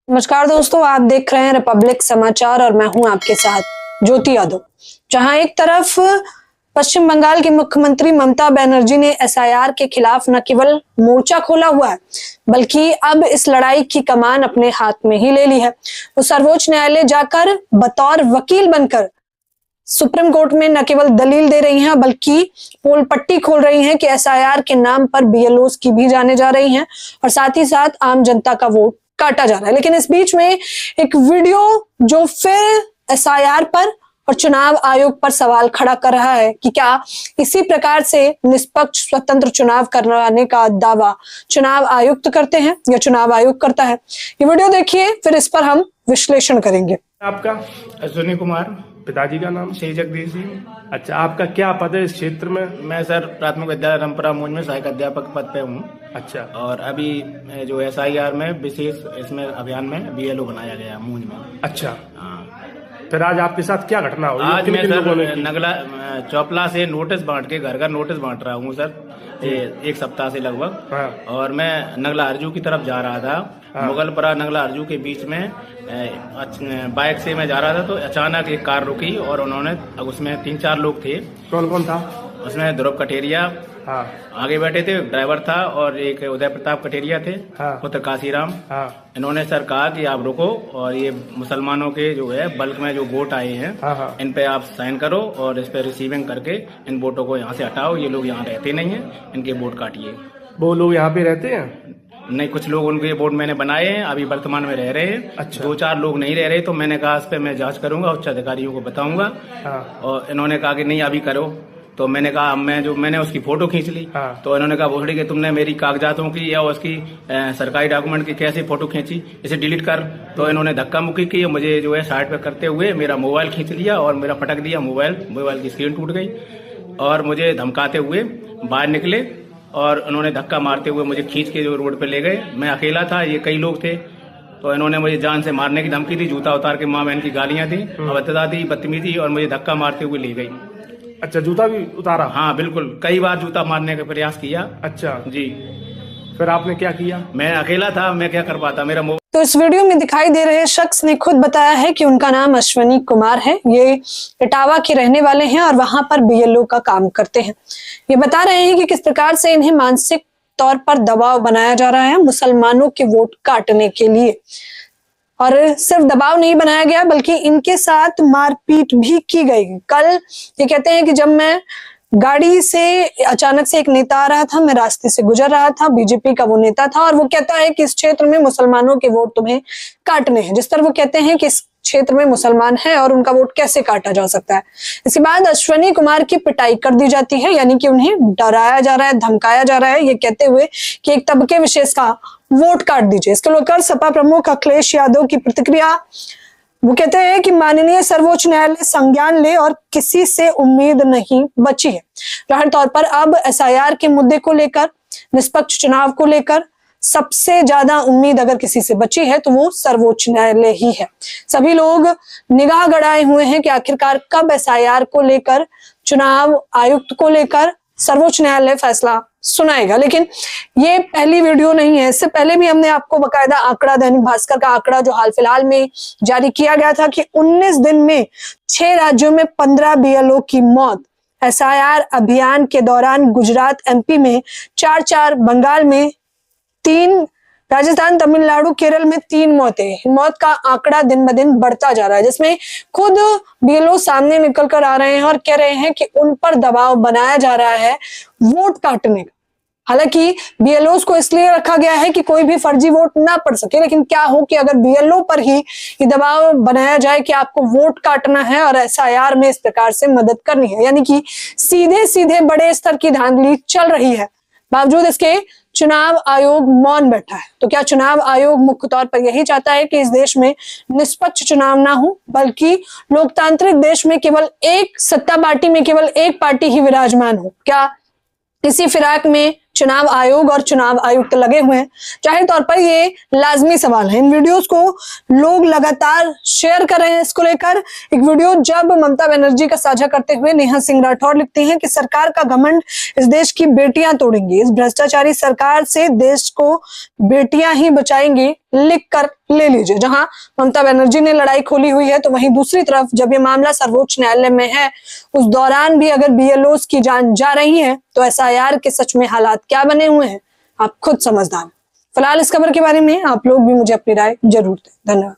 नमस्कार दोस्तों, आप देख रहे हैं रिपब्लिक समाचार और मैं हूं आपके साथ ज्योति यादव। जहां एक तरफ पश्चिम बंगाल की मुख्यमंत्री ममता बनर्जी ने एसआईआर के खिलाफ न केवल मोर्चा खोला हुआ है बल्कि अब इस लड़ाई की कमान अपने हाथ में ही ले ली है। वो सर्वोच्च न्यायालय जाकर बतौर वकील बनकर सुप्रीम कोर्ट में न केवल दलील दे रही हैं बल्कि पोल पट्टी खोल रही हैं कि एसआईआर के नाम पर बीएलओस की भी जाने जा रही हैं और साथ ही साथ आम जनता का वोट काटा जा रहा है। लेकिन इस बीच में एक वीडियो जो फिर एसआईआर पर और चुनाव आयोग पर सवाल खड़ा कर रहा है कि क्या इसी प्रकार से निष्पक्ष स्वतंत्र चुनाव करवाने का दावा चुनाव आयुक्त करते हैं या चुनाव आयोग करता है। ये वीडियो देखिए, फिर इस पर हम विश्लेषण करेंगे। आपका अश्विनी कुमार, पिताजी का नाम श्री जगदीश सिंह। अच्छा, आपका क्या पद है इस क्षेत्र में? मैं सर प्राथमिक विद्यालय रामपुरा मौज में सहायक अध्यापक पद पे हूँ। अच्छा, और अभी जो एसआईआर में विशेष इसमें अभियान में बीएलओ बनाया गया मूंज में। अच्छा। हाँ। फिर आज आपके साथ क्या घटना हुई? आज मैं सर नगला चौपला से नोटिस बांट के घर नोटिस बांट रहा हूँ सर, एक सप्ताह से लगभग। हाँ। और मैं नगला अर्जू की तरफ जा रहा था। हाँ। मुगलपुरा नगला अर्जू के बीच में बाइक से मैं जा रहा था तो अचानक एक कार रुकी और उन्होंने, उसमें 3-4 लोग थे। कौन कौन था? उसमें ध्रुव कटेरिया हाँ। आगे बैठे थे, ड्राइवर था, और एक उदय प्रताप कटेरिया थे। हाँ। पुत्र काशीराम। हाँ। इन्होंने सर कहा कि आप रुको और ये मुसलमानों के जो है बल्क में जो वोट आए हैं, हाँ। इन पे आप साइन करो और इस पे रिसीविंग करके इन वोटों को यहाँ से हटाओ। ये लोग यहाँ रहते नहीं है, इनके वोट काटिए। वो लोग यहाँ पे रहते हैं? नहीं, कुछ लोग उनके वोट मैंने बनाए हैं, अभी वर्तमान में रह रहे हैं। अच्छा। 2-4 लोग नहीं रह रहे, तो मैंने कहा इस पे मैं जांच करूंगा, उच्च अधिकारियों को बताऊंगा। हाँ। और इन्होंने कहा कि नहीं अभी करो। तो मैंने कहा मैंने उसकी फोटो खींच ली। हाँ। तो इन्होंने कहा भोसड़ी कि तुमने मेरी कागजातों की या उसकी सरकारी डॉक्यूमेंट की कैसे फोटो खींची, इसे डिलीट कर। तो इन्होंने धक्का मुक्की की, मुझे जो है साइड पे करते हुए मेरा मोबाइल खींच लिया और मेरा पटक दिया। मोबाइल की स्क्रीन टूट गई और मुझे धमकाते हुए बाहर निकले और उन्होंने धक्का मारते हुए मुझे खींच के जो रोड पे ले गए। मैं अकेला था, ये कई लोग थे, तो इन्होंने मुझे जान से मारने की धमकी दी। जूता उतार के माँ बहन की गालियां दी, अभद्रता दी, बदतमीजी, और मुझे धक्का मारते हुए ले गई। अच्छा, जूता भी उतारा? हाँ बिल्कुल, कई बार जूता मारने का प्रयास किया। अच्छा जी। फिर आपने क्या किया? मैं अकेला था, मैं क्या कर पाता, मेरा तो इस वीडियो में दिखाई दे रहे शख्स ने खुद बताया है कि उनका नाम अश्विनी कुमार है। ये इटावा के रहने वाले हैं और वहां पर बीएलओ का काम करते हैं। ये बता रहे हैं कि किस प्रकार से इन्हें मानसिक तौर पर दबाव बनाया जा रहा है मुसलमानों के वोट काटने के लिए। और सिर्फ दबाव नहीं बनाया गया बल्कि इनके साथ मारपीट भी की गई। कल ये कहते हैं कि जब मैं गाड़ी से अचानक से एक नेता आ रहा था, मैं रास्ते से गुजर रहा था, बीजेपी का वो नेता था, और वो कहता है कि इस क्षेत्र में मुसलमानों के वोट तुम्हें काटने हैं। जिस तरह वो कहते हैं कि इस क्षेत्र में मुसलमान है और उनका वोट कैसे काटा जा सकता है। इसके बाद अश्विनी कुमार की पिटाई कर दी जाती है, यानी कि उन्हें डराया जा रहा है, धमकाया जा रहा है, ये कहते हुए कि एक तबके विशेष का वोट काट दीजिए। इसको लेकर सपा प्रमुख अखिलेश यादव की प्रतिक्रिया, वो कहते हैं कि माननीय सर्वोच्च न्यायालय संज्ञान ले और किसी से उम्मीद नहीं बची है। जाहिर तौर पर अब एसआईआर के मुद्दे को लेकर, निष्पक्ष चुनाव को लेकर सबसे ज्यादा उम्मीद अगर किसी से बची है तो वो सर्वोच्च न्यायालय ही है। सभी लोग निगाह गड़ाए हुए हैं कि आखिरकार कब एसआईआर को लेकर, चुनाव आयुक्त को लेकर सर्वोच्च न्यायालय फैसला सुनाएगा। लेकिन ये पहली वीडियो नहीं है, इससे पहले भी हमने आपको बकायदा आंकड़ा, दैनिक भास्कर का आंकड़ा जो हाल फिलहाल में जारी किया गया था कि 19 दिन में 6 राज्यों में 15 बीएलओ की मौत। एसआईआर अभियान के दौरान गुजरात, एमपी में 4-4, बंगाल में 3, राजस्थान, तमिलनाडु, केरल में 3 मौतें। मौत का आंकड़ा दिन ब दिन बढ़ता जा रहा है, जिसमें खुद बीएलओ सामने निकल कर आ रहे हैं और कह रहे हैं कि उन पर दबाव बनाया जा रहा है वोट काटने का। हालांकि बीएलओ को इसलिए रखा गया है कि कोई भी फर्जी वोट ना पड़ सके, लेकिन क्या हो कि अगर बीएलओ पर ही ये दबाव बनाया जाए कि आपको वोट काटना है और एसआईआर में इस प्रकार से मदद करनी है, यानी कि सीधे सीधे बड़े स्तर की धांधली चल रही है, बावजूद इसके चुनाव आयोग मौन बैठा है। तो क्या चुनाव आयोग मुख्य तौर पर यही चाहता है कि इस देश में निष्पक्ष चुनाव ना हो, बल्कि लोकतांत्रिक देश में केवल एक सत्ता पार्टी में केवल एक पार्टी ही विराजमान हो? क्या इसी फिराक में चुनाव आयोग और चुनाव आयुक्त लगे हुए हैं? जाहिर तौर पर ये लाजमी सवाल है। इन वीडियोस को लोग लगातार शेयर कर रहे हैं। इसको लेकर एक वीडियो जब ममता बनर्जी का साझा करते हुए नेहा सिंह राठौर लिखती हैं कि सरकार का घमंड इस देश की बेटियां तोड़ेंगी, इस भ्रष्टाचारी सरकार से देश को बेटियां ही बचाएंगी, लिख कर ले लीजिए। जहां ममता बनर्जी ने लड़ाई खोली हुई है, तो वहीं दूसरी तरफ जब ये मामला सर्वोच्च न्यायालय में है, उस दौरान भी अगर बीएलओस की जान जा रही है तो एसआईआर के सच में हालात क्या बने हुए हैं, आप खुद समझदार। फिलहाल इस खबर के बारे में आप लोग भी मुझे अपनी राय जरूर दें। धन्यवाद।